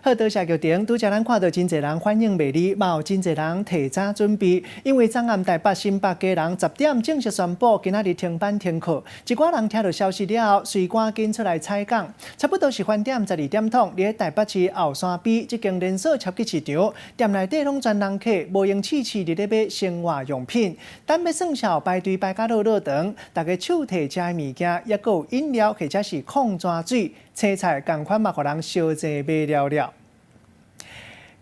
好，多谢剧场，拄则咱看到真侪人反应卖力，嘛有真侪人提早准备，因为昨暗台北、新北家人10点正式宣布今仔日停班停课。一寡人听到消息了后，随赶紧出来采购，差不多是饭点12点钟，伫台北市后山边这间连锁超级市场，店内底拢全人客，无用气气伫咧买生活用品，等要算数排队排甲落长，大家手提食的物件，也有饮料或者是矿泉水。青菜同款嘛，互人烧济买了了。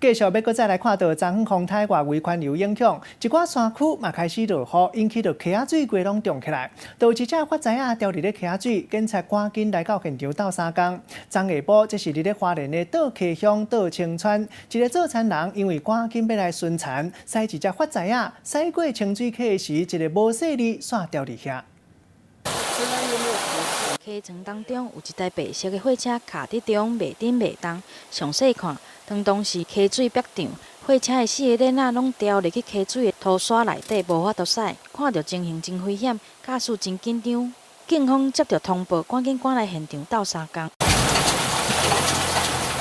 继续要搁再来看到昨昏风台外围环流影响，一寡山区嘛开始落雨，引起到溪仔水规拢涨起来。导致者发知影掉伫咧溪仔水，警察赶紧来到现场斗相共。昨下晡，这是伫咧花莲的倒溪乡倒清川，一个做田人因为赶紧要来巡田，驶一只发知影驶过清水溪时，一个无细哩煞掉伫遐。溪床当中有一台白色的货车卡伫中，袂顶袂动。详细看，当时溪水逼涨，货车的4个轮仔拢掉入去溪水的土沙内底，无法度驶。看到情形真危险，驾驶真紧张。警方接到通报，赶紧赶来现场斗相共。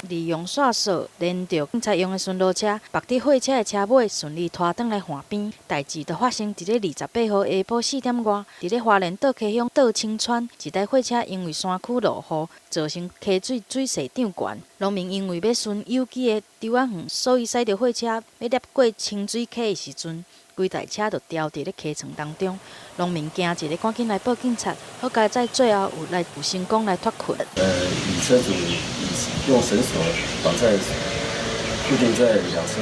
利用线索连着警察用的巡逻车，绑伫货车的车尾，顺利拖转来岸边。代志就发生伫咧28号下晡4点外，伫咧花莲倒溪乡倒清川，一台货车因为山区落雨，造成溪水水势涨悬。农民因为要巡有机的稻仔园，所以驶着货车要掠过清水溪的时阵，规台车就掉伫咧溪床当中。农民惊一个，赶紧来报警察，好在在最后有成功来脱困。以车主用绳索绑在固定在两车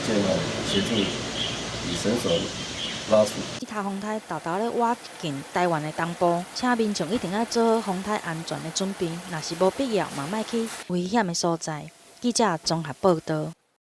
间后，协助以绳索拉出。台风台豆豆咧挖进台湾的东部，请民众一定要做好风台安全的准备，若是无必要，嘛莫去危险的所在。记者综合报道。